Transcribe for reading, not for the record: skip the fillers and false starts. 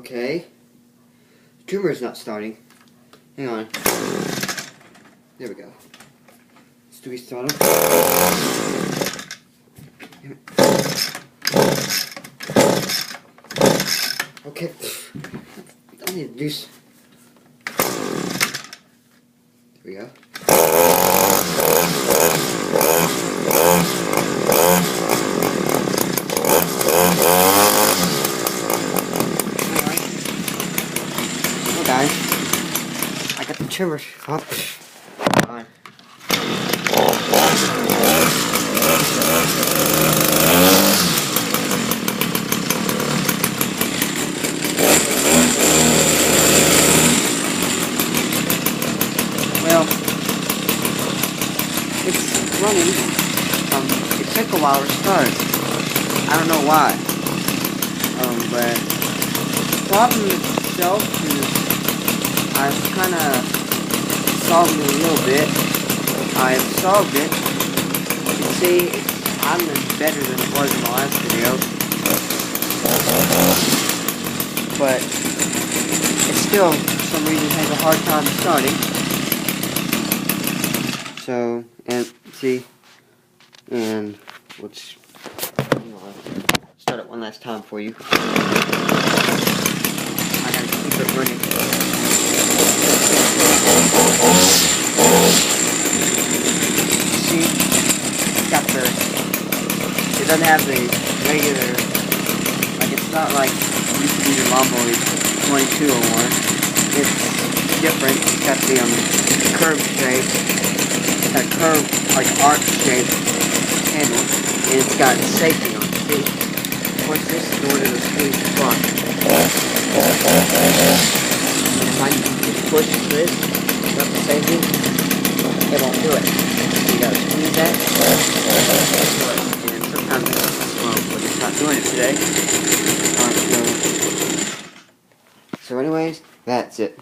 Okay. Trimmer is not starting. Hang on. There we go. Let's do restart him. Okay. I need to do. There we go. Guys, I got the trimmer up. Fine. Well, it's running. It took a while to start. I don't know why. But the problem itself is I've kind of solved it a little bit. I've solved it. You can see I'm better than it was in the last video. But it still, for some reason, has a hard time starting. So, and see, and let's start it one last time for you. I gotta keep it running. See, it's got the, it doesn't have the regular, like it's not like used to be the Lawnmower 2201. It's different. It's got the curved shape. It's got a curved, like arc shape handle, and it's got safety on it. See, of course this is one of the squeeze front. If I just push this, not the safety, it won't do it. So you gotta squeeze that, and sometimes it's slow, but it's not doing it today. So anyways, that's it.